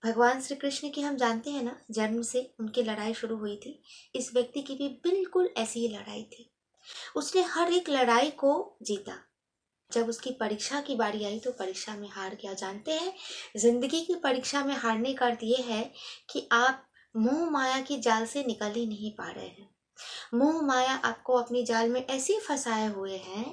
भगवान श्री कृष्ण की हम जानते हैं ना, जन्म से उनकी लड़ाई शुरू हुई थी। इस व्यक्ति की भी बिल्कुल ऐसी ही लड़ाई थी। उसने हर एक लड़ाई को जीता। जब उसकी परीक्षा की बारी आई तो परीक्षा में हार गया। जानते हैं, जिंदगी की परीक्षा में हारने का अर्थ ये है कि आप मोह माया की जाल से निकल ही नहीं पा रहे हैं। मोह माया आपको अपनी जाल में ऐसे फंसाए हुए हैं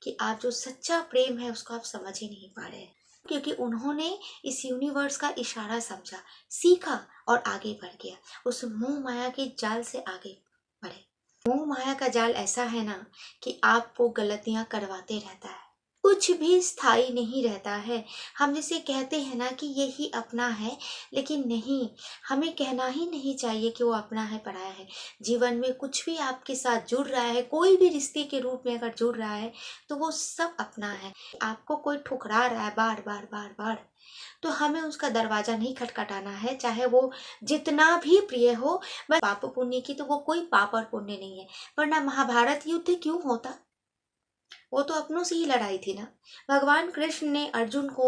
कि आप जो सच्चा प्रेम है उसको आप समझ ही नहीं पा रहे हैं, क्योंकि उन्होंने इस यूनिवर्स का इशारा समझा, सीखा और आगे बढ़ गया। उस मोह माया के जाल से आगे बढ़े। मोह माया का जाल ऐसा है ना कि आपको गलतियां करवाते रहता है। कुछ भी स्थायी नहीं रहता है। हम जिसे कहते हैं ना कि यही अपना है, लेकिन नहीं, हमें कहना ही नहीं चाहिए कि वो अपना है, पराया है। जीवन में कुछ भी आपके साथ जुड़ रहा है, कोई भी रिश्ते के रूप में अगर जुड़ रहा है तो वो सब अपना है। आपको कोई ठुकरा रहा है बार बार बार बार, तो हमें उसका दरवाजा नहीं खटखटाना है, चाहे वो जितना भी प्रिय हो। बस पाप पुण्य की तो वो कोई पाप और पुण्य नहीं है, वरना महाभारत युद्ध क्यों होता? वो तो अपनों से ही लड़ाई थी ना। भगवान कृष्ण ने अर्जुन को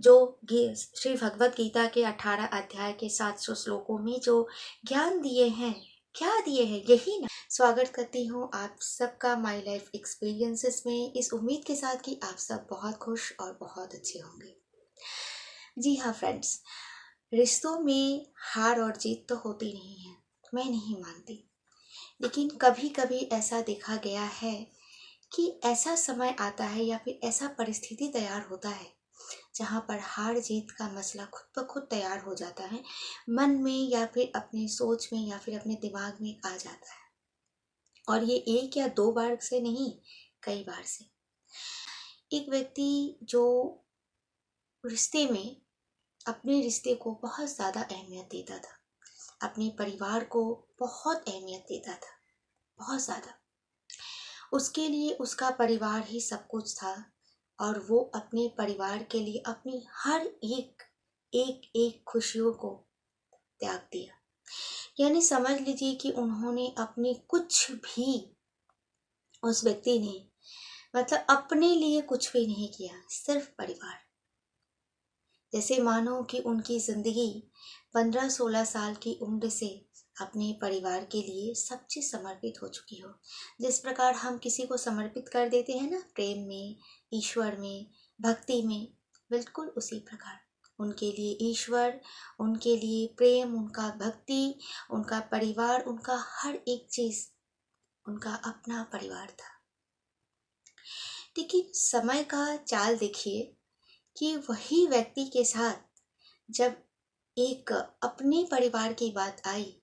जो श्री भगवत गीता के 18 अध्याय के 700 श्लोकों में जो ज्ञान दिए हैं, क्या दिए हैं, यही ना। स्वागत करती हूँ आप सबका माई लाइफ एक्सपीरियंसेस में, इस उम्मीद के साथ कि आप सब बहुत खुश और बहुत अच्छे होंगे। जी हाँ फ्रेंड्स, रिश्तों में हार और जीत तो होती नहीं है, मैं नहीं मानती। लेकिन कभी कभी ऐसा देखा गया है कि ऐसा समय आता है या फिर ऐसा परिस्थिति तैयार होता है जहाँ पर हार जीत का मसला खुद ब खुद तैयार हो जाता है, मन में या फिर अपनी सोच में या फिर अपने दिमाग में आ जाता है। और ये एक या दो बार से नहीं, कई बार से। एक व्यक्ति जो रिश्ते में, अपने रिश्ते को बहुत ज़्यादा अहमियत देता था, अपने परिवार को बहुत अहमियत देता था, बहुत ज़्यादा। उसके लिए उसका परिवार ही सब कुछ था और वो अपने परिवार के लिए अपनी हर एक खुशियों को त्याग दिया। यानी समझ लीजिए कि उन्होंने अपनी कुछ भी, उस व्यक्ति ने मतलब अपने लिए कुछ भी नहीं किया, सिर्फ परिवार। जैसे मानो कि उनकी जिंदगी 15-16 साल की उम्र से अपने परिवार के लिए सब चीज समर्पित हो चुकी हो। जिस प्रकार हम किसी को समर्पित कर देते हैं ना, प्रेम में, ईश्वर में, भक्ति में, बिल्कुल उसी प्रकार उनके लिए ईश्वर, उनके लिए प्रेम, उनका भक्ति, उनका परिवार, उनका हर एक चीज उनका अपना परिवार था। लेकिन समय का चाल देखिए कि वही व्यक्ति के साथ जब एक अपने परिवार की बात आई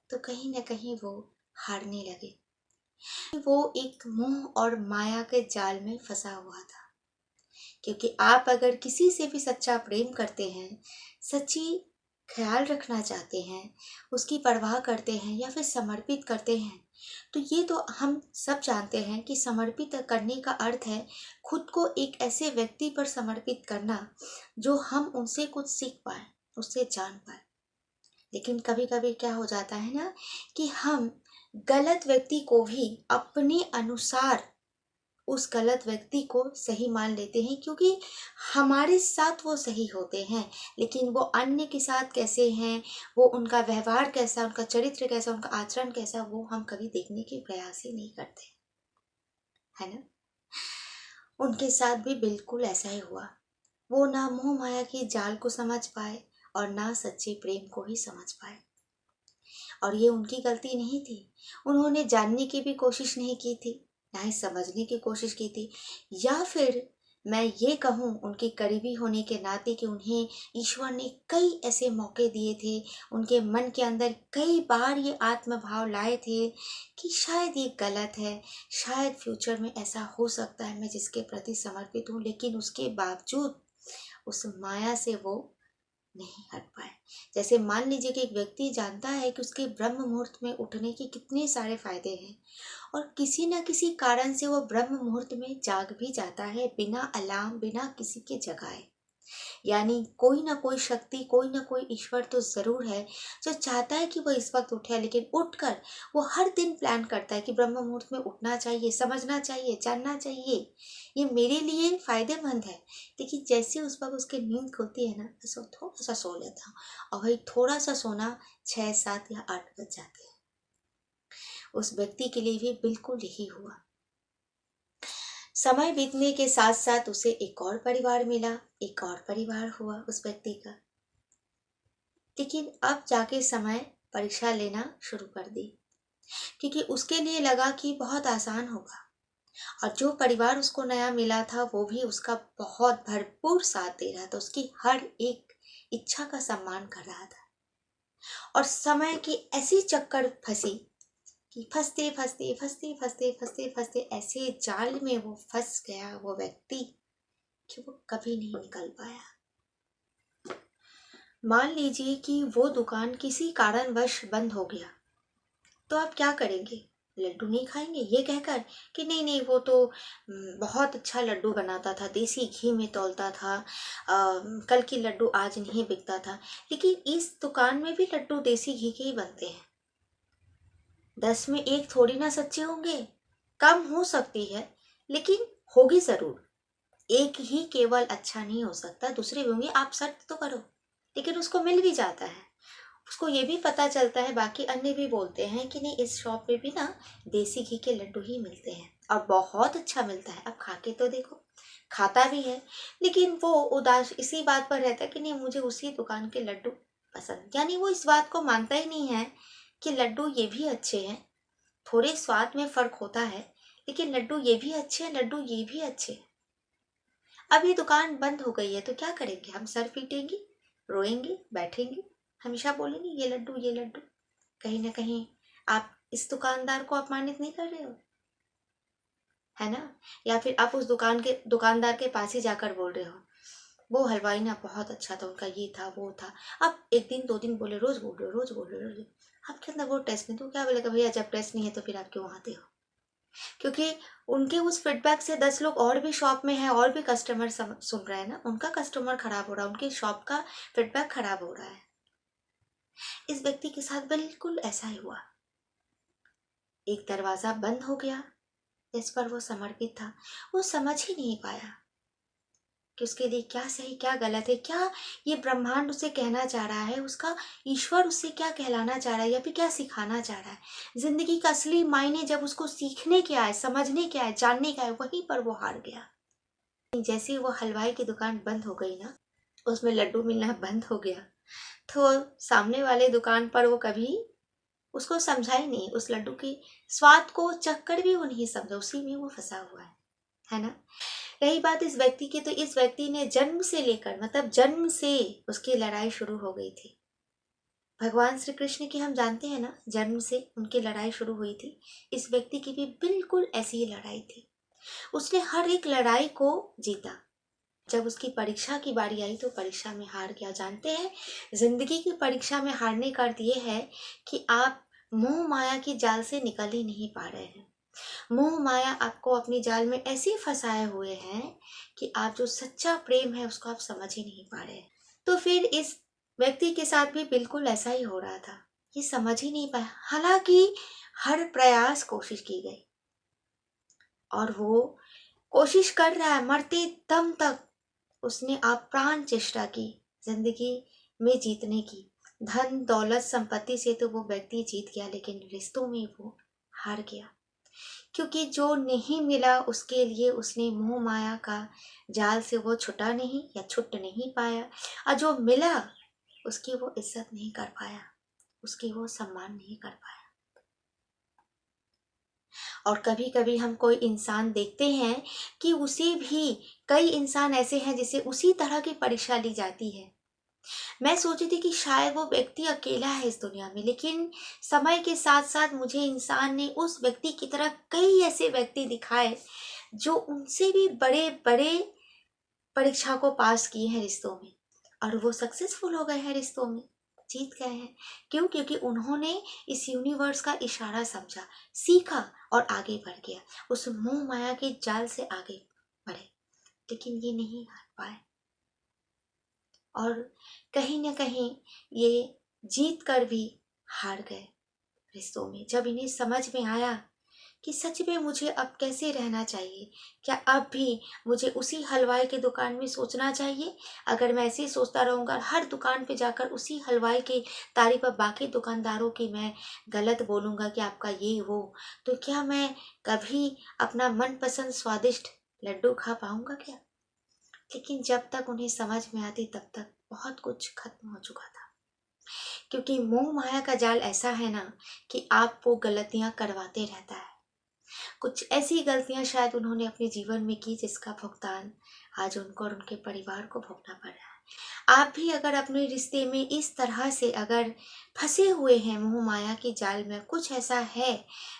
तो कहीं ना कहीं वो हारने लगे। वो एक मोह और माया के जाल में फंसा हुआ था। क्योंकि आप अगर किसी से भी सच्चा प्रेम करते हैं, सच्ची ख्याल रखना चाहते हैं, उसकी परवाह करते हैं या फिर समर्पित करते हैं, तो ये तो हम सब जानते हैं कि समर्पित करने का अर्थ है खुद को एक ऐसे व्यक्ति पर समर्पित करना जो हम उनसे कुछ सीख पाए, उससे जान पाए। लेकिन कभी कभी क्या हो जाता है ना कि हम गलत व्यक्ति को भी अपने अनुसार उस गलत व्यक्ति को सही मान लेते हैं, क्योंकि हमारे साथ वो सही होते हैं, लेकिन वो अन्य के साथ कैसे हैं, वो उनका व्यवहार कैसा, उनका चरित्र कैसा, उनका आचरण कैसा, वो हम कभी देखने की प्रयास ही नहीं करते, है ना। उनके साथ भी बिल्कुल ऐसा ही हुआ। वो ना मोह माया की जाल को समझ पाए और ना सच्चे प्रेम को ही समझ पाए। और ये उनकी गलती नहीं थी। उन्होंने जानने की भी कोशिश नहीं की थी, ना ही समझने की कोशिश की थी। या फिर मैं ये कहूँ उनके करीबी होने के नाते कि उन्हें ईश्वर ने कई ऐसे मौके दिए थे, उनके मन के अंदर कई बार ये आत्मभाव लाए थे कि शायद ये गलत है, शायद फ्यूचर में ऐसा हो सकता है मैं जिसके प्रति समर्पित हूँ, लेकिन उसके बावजूद उस माया से वो नहीं हट पाए। जैसे मान लीजिए कि एक व्यक्ति जानता है कि उसके ब्रह्म मुहूर्त में उठने के कितने सारे फायदे हैं और किसी न किसी कारण से वो ब्रह्म मुहूर्त में जाग भी जाता है, बिना अलार्म, बिना किसी के जगाए। यानी कोई ना कोई शक्ति, कोई ना कोई ईश्वर तो जरूर है जो चाहता है कि वो इस वक्त उठे, लेकिन उठकर वो हर दिन प्लान करता है कि ब्रह्म मुहूर्त में उठना चाहिए, समझना चाहिए, जानना चाहिए, ये मेरे लिए फायदेमंद है। लेकिन जैसे उस वक्त उसकी नींद खुलती है ना, बस वो थोड़ा सा सो लेता हूँ, और वही थोड़ा सा सोना 6, 7 या 8 बज जाते हैं। उस व्यक्ति के लिए भी बिल्कुल यही हुआ। समय बीतने के साथ साथ उसे एक और परिवार मिला, एक और परिवार हुआ उस व्यक्ति का। लेकिन अब जाके समय परीक्षा लेना शुरू कर दी, क्योंकि उसके लिए लगा कि बहुत आसान होगा, और जो परिवार उसको नया मिला था वो भी उसका बहुत भरपूर साथ दे रहा था, उसकी हर एक इच्छा का सम्मान कर रहा था। और समय की ऐसी चक्कर फंसी कि फंसते फंसते फंसते फंसते फंसते फंसते ऐसे जाल में वो फंस गया वो व्यक्ति कि वो कभी नहीं निकल पाया। मान लीजिए कि वो दुकान किसी कारणवश बंद हो गया, तो आप क्या करेंगे? लड्डू नहीं खाएंगे ये कहकर कि नहीं नहीं वो तो बहुत अच्छा लड्डू बनाता था, देसी घी में तौलता था, कल की लड्डू आज नहीं बिकता था। लेकिन इस दुकान में भी लड्डू देसी घी के ही बनते हैं, 10 में एक थोड़ी ना सच्चे होंगे, कम हो सकती है लेकिन होगी जरूर। एक ही केवल अच्छा नहीं हो सकता, दूसरे भी होंगे, आप सर्च तो करो। लेकिन उसको मिल भी जाता है, उसको ये भी पता चलता है, बाकी अन्य भी बोलते हैं कि नहीं इस शॉप पे भी ना देसी घी के लड्डू ही मिलते हैं और बहुत अच्छा मिलता है, अब खा के तो देखो। खाता भी है, लेकिन वो उदास इसी बात पर रहता है कि नहीं मुझे उसी दुकान के लड्डू पसंद। यानी वो इस बात को मानता ही नहीं है कि लड्डू ये भी अच्छे हैं, थोड़े स्वाद में फर्क होता है, लेकिन लड्डू ये भी अच्छे हैं, लड्डू ये भी अच्छे हैं। अब ये दुकान बंद हो गई है तो क्या करेंगे? हम सर पीटेंगे, रोएंगे, बैठेंगे, हमेशा बोलेंगे ये लड्डू ये लड्डू। कहीं ना कहीं आप इस दुकानदार को अपमानित नहीं कर रहे हो, है ना? या फिर आप उस दुकानदार के पास ही जाकर बोल रहे हो वो हलवाई ना बहुत अच्छा था, उनका ये था वो था। आप एक दिन 2 दिन बोले, रोज बोल रहे हो, रोज बोल रहे हो, रोज। आपके अंदर वो टेस्ट नहीं, तो क्या बोलेगा भैया जब टेस्ट नहीं है तो फिर आप क्यों आते हो? क्योंकि उनके उस फीडबैक से 10 लोग और भी शॉप में हैं और भी कस्टमर सुन रहे हैं ना, उनका कस्टमर खराब हो रहा है, उनकी शॉप का फीडबैक खराब हो रहा है। इस व्यक्ति के साथ बिल्कुल ऐसा ही हुआ। एक दरवाजा बंद हो गया जिस पर वो समर्पित था, वो समझ ही नहीं पाया कि उसके लिए क्या सही क्या गलत है, क्या ये ब्रह्मांड उसे कहना चाह रहा है, उसका ईश्वर उससे क्या कहलाना चाह रहा है या फिर क्या सिखाना चाह रहा है। जिंदगी का असली मायने जब उसको सीखने के आए, समझने के आए, जानने का आए, वहीं पर वो हार गया। जैसे ही वो हलवाई की दुकान बंद हो गई ना, उसमें लड्डू मिलना बंद हो गया, तो सामने वाले दुकान पर वो कभी उसको समझा ही नहीं, उस लड्डू के स्वाद को चक्कर भी वो नहीं समझा, उसी में वो फंसा हुआ है ना? रही बात इस व्यक्ति की, तो इस व्यक्ति ने जन्म से लेकर मतलब जन्म से उसकी लड़ाई शुरू हो गई थी। भगवान श्री कृष्ण की हम जानते हैं ना, जन्म से उनकी लड़ाई शुरू हुई थी। इस व्यक्ति की भी बिल्कुल ऐसी ही लड़ाई थी, उसने हर एक लड़ाई को जीता। जब उसकी परीक्षा की बारी आई तो परीक्षा में हार गया। जानते हैं जिंदगी की परीक्षा में हारने का अर्थ ये है कि आप मोह माया की जाल से निकल ही नहीं पा रहे हैं। मोह माया आपको अपनी जाल में ऐसे फंसाए हुए हैं कि आप जो सच्चा प्रेम है उसको आप समझ ही नहीं पा रहे। तो फिर इस व्यक्ति के साथ भी बिल्कुल ऐसा ही हो रहा था, ये समझ ही नहीं पाया। हालांकि हर प्रयास कोशिश की गई और वो कोशिश कर रहा है, मरते दम तक उसने आप प्राण चेष्टा की जिंदगी में जीतने की। धन दौलत संपत्ति से तो वो व्यक्ति जीत गया, लेकिन रिश्तों में वो हार गया, क्योंकि जो नहीं मिला उसके लिए उसने मोह माया का जाल से वो छुटा नहीं या छुट नहीं पाया, और जो मिला उसकी वो इज्जत नहीं कर पाया, उसकी वो सम्मान नहीं कर पाया। और कभी कभी हम कोई इंसान देखते हैं कि उसे भी कई इंसान ऐसे हैं जिसे उसी तरह की परीक्षा ली जाती है। मैं सोची थी कि शायद वो व्यक्ति अकेला है इस दुनिया में, लेकिन समय के साथ साथ मुझे इंसान ने उस व्यक्ति की तरह कई ऐसे व्यक्ति दिखाए जो उनसे भी बड़े बड़े परीक्षा को पास किए हैं रिश्तों में, और वो सक्सेसफुल हो गए हैं रिश्तों में, जीत गए हैं। क्यों? क्योंकि उन्होंने इस यूनिवर्स का इशारा समझा, सीखा और आगे बढ़ गया, उस मोह माया के जाल से आगे बढ़े। लेकिन ये नहीं हार पाए। और कहीं न कहीं ये जीत कर भी हार गए रिश्तों में। जब इन्हें समझ में आया कि सच में मुझे अब कैसे रहना चाहिए, क्या अब भी मुझे उसी हलवाई की दुकान में सोचना चाहिए? अगर मैं ऐसे ही सोचता रहूँगा, हर दुकान पे जाकर उसी हलवाई की तारीफ़ अब बाकी दुकानदारों की मैं गलत बोलूँगा कि आपका ये वो, तो क्या मैं कभी अपना मनपसंद स्वादिष्ट लड्डू खा पाऊँगा क्या? लेकिन जब तक उन्हें समझ में आती तब तक बहुत कुछ खत्म हो चुका था। क्योंकि मोह माया का जाल ऐसा है ना कि आपको गलतियां करवाते रहता है। कुछ ऐसी गलतियां शायद उन्होंने अपने जीवन में की जिसका भुगतान आज उनको और उनके परिवार को भोगना पड़ रहा है। आप भी अगर अपने रिश्ते में इस तरह से अगर फंसे हुए हैं मोह माया के जाल में, कुछ ऐसा है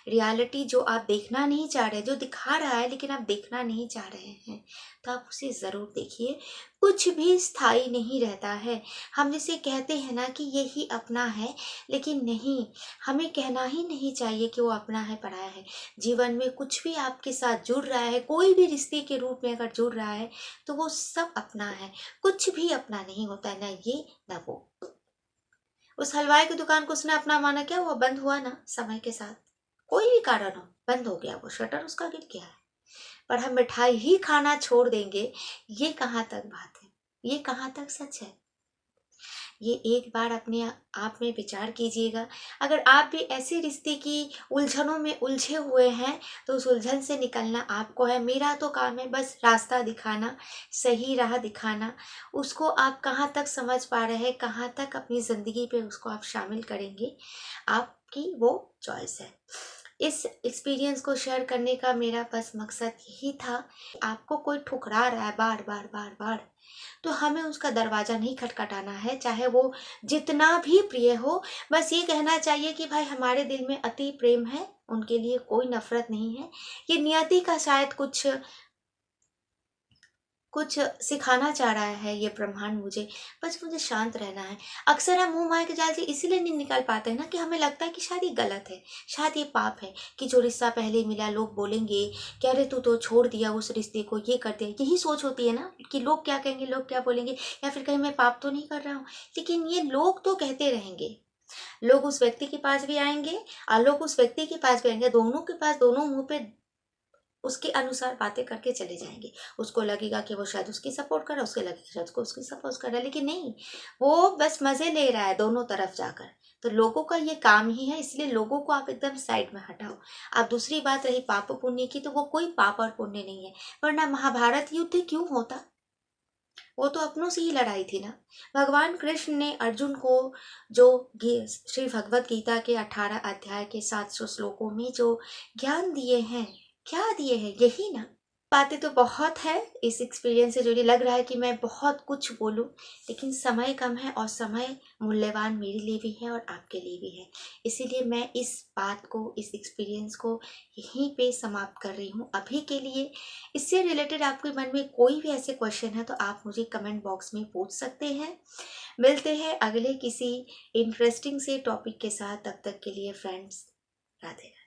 रियलिटी जो आप देखना नहीं चाह रहे, जो दिखा रहा है लेकिन आप देखना नहीं चाह रहे हैं, तो आप उसे ज़रूर देखिए। कुछ भी स्थायी नहीं रहता है। हम जिसे कहते हैं ना कि यही अपना है, लेकिन नहीं, हमें कहना ही नहीं चाहिए कि वो अपना है पराया है। जीवन में कुछ भी आपके साथ जुड़ रहा है, कोई भी रिश्ते के रूप में अगर जुड़ रहा है, तो वो सब अपना है। कुछ भी अपना नहीं होता है, ना ये ना वो। उस हलवाई की दुकान को उसने अपना माना, क्या हुआ? बंद हुआ ना समय के साथ, कोई भी कारण हो बंद हो गया, वो शटर उसका गिर गया है। पर हम मिठाई ही खाना छोड़ देंगे, ये कहाँ तक बात है, ये कहाँ तक सच है? ये एक बार अपने आप में विचार कीजिएगा। अगर आप भी ऐसे रिश्ते की उलझनों में उलझे हुए हैं, तो उस उलझन से निकलना आपको है। मेरा तो काम है बस रास्ता दिखाना, सही राह दिखाना। उसको आप कहाँ तक समझ पा रहे हैं, कहाँ तक अपनी ज़िंदगी पे उसको आप शामिल करेंगे, आपकी वो चॉइस है। इस एक्सपीरियंस को शेयर करने का मेरा बस मकसद यही था। आपको कोई ठुकरा रहा है बार बार बार बार, तो हमें उसका दरवाज़ा नहीं खटखटाना है, चाहे वो जितना भी प्रिय हो। बस ये कहना चाहिए कि भाई हमारे दिल में अति प्रेम है, उनके लिए कोई नफ़रत नहीं है। ये नियति का शायद कुछ कुछ सिखाना चाह रहा है ये ब्रह्मांड मुझे, बस मुझे शांत रहना है। अक्सर हम मुँह माया के जाल से इसीलिए नहीं निकल पाते हैं ना कि हमें लगता है कि शायद ये गलत है, शायद ये पाप है कि जो रिश्ता पहले मिला लोग बोलेंगे कि अरे तू तो छोड़ दिया उस रिश्ते को, ये कर दिया। यही सोच होती है ना कि लोग क्या कहेंगे, लोग क्या बोलेंगे, या फिर कहीं मैं पाप तो नहीं कर रहा हूँ। लेकिन ये लोग तो कहते रहेंगे, लोग उस व्यक्ति के पास भी आएँगे और लोग उस व्यक्ति के पास भी आएँगे, दोनों के पास दोनों मुँह पे उसके अनुसार बातें करके चले जाएँगे। उसको लगेगा कि वो शायद उसकी सपोर्ट कर रहा है, उसको लगेगा शायद उसको उसकी सपोर्ट कर रहा है, लेकिन नहीं, वो बस मज़े ले रहा है दोनों तरफ जाकर। तो लोगों का ये काम ही है, इसलिए लोगों को आप एकदम साइड में हटाओ। अब दूसरी बात रही पाप पुण्य की, तो वो कोई पाप और पुण्य नहीं है, वरना महाभारत युद्ध क्यों होता? वो तो अपनों से ही लड़ाई थी ना। भगवान कृष्ण ने अर्जुन को जो श्री भगवत गीता के 18 अध्याय के 700 श्लोकों में जो ज्ञान दिए हैं, क्या दिए हैं? यही ना। बातें तो बहुत है इस एक्सपीरियंस से जुड़ी, लग रहा है कि मैं बहुत कुछ बोलूं, लेकिन समय कम है और समय मूल्यवान मेरे लिए भी है और आपके लिए भी है। इसीलिए मैं इस बात को, इस एक्सपीरियंस को यहीं पे समाप्त कर रही हूँ अभी के लिए। इससे रिलेटेड आपके मन में कोई भी ऐसे क्वेश्चन है तो आप मुझे कमेंट बॉक्स में पूछ सकते हैं। मिलते हैं अगले किसी इंटरेस्टिंग से टॉपिक के साथ, तब तक के लिए फ्रेंड्स, राधे राधे।